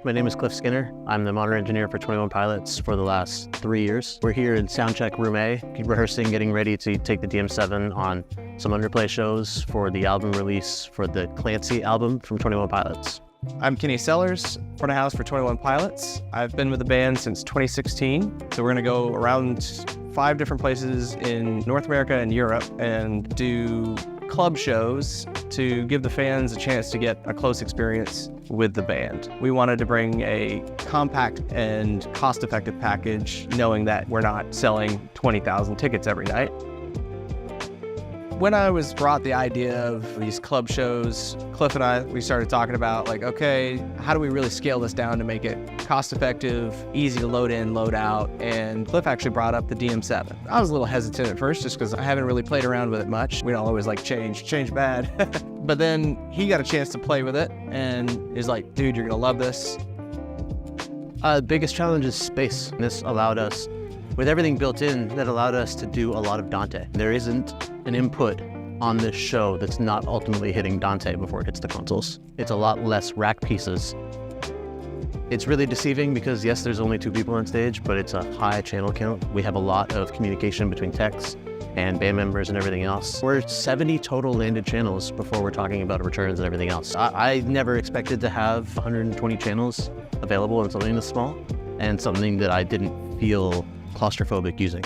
My name is Cliff Skinner. I'm the monitor engineer for 21 Pilots for the last 3 years. We're here in Soundcheck Room A, rehearsing, getting ready to take the DM7 on some underplay shows for the album release for the Clancy album from 21 Pilots. I'm Kenny Sellars, front of house for 21 Pilots. I've been with the band since 2016, so we're gonna go around 5 different places in North America and Europe and do club shows to give the fans a chance to get a close experience with the band. We wanted to bring a compact and cost-effective package, knowing that we're not selling 20,000 tickets every night. When I was brought the idea of these club shows, Cliff and I, we started talking about like, okay, how do we really scale this down to make it cost-effective, easy to load in, load out, and Cliff actually brought up the DM7. I was a little hesitant at first just because I haven't really played around with it much. We don't always like change bad. But then he got a chance to play with it and is like, dude, you're gonna love this. The biggest challenge is space. This allowed us, with everything built in, that allowed us to do a lot of Dante. There isn't an input on this show that's not ultimately hitting Dante before it hits the consoles. It's a lot less rack pieces. It's really deceiving because yes, there's only 2 people on stage, but it's a high channel count. We have a lot of communication between techs and band members and everything else. We're 70 total landed channels before we're talking about returns and everything else. I never expected to have 120 channels available in something this small, and something that I didn't feel claustrophobic using.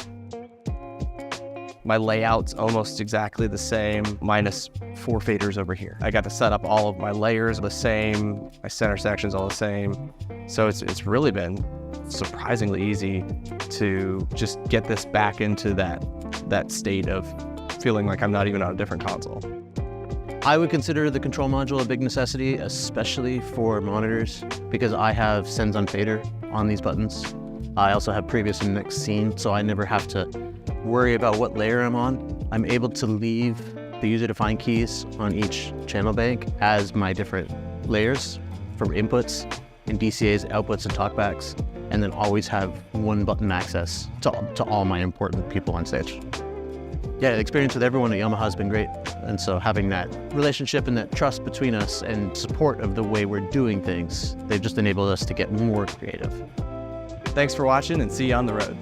My layout's almost exactly the same, minus 4 faders over here. I got to set up all of my layers the same, my center section's all the same. So it's really been surprisingly easy to just get this back into that state of feeling like I'm not even on a different console. I would consider the control module a big necessity, especially for monitors, because I have sends on fader on these buttons. I also have previous and next scene, so I never have to worry about what layer I'm on. I'm able to leave the user-defined keys on each channel bank as my different layers for inputs and DCAs, outputs, and talkbacks, and then always have one button access to all my important people on stage. Yeah, the experience with everyone at Yamaha has been great, and so having that relationship and that trust between us and support of the way we're doing things, they've just enabled us to get more creative. Thanks for watching, and see you on the road.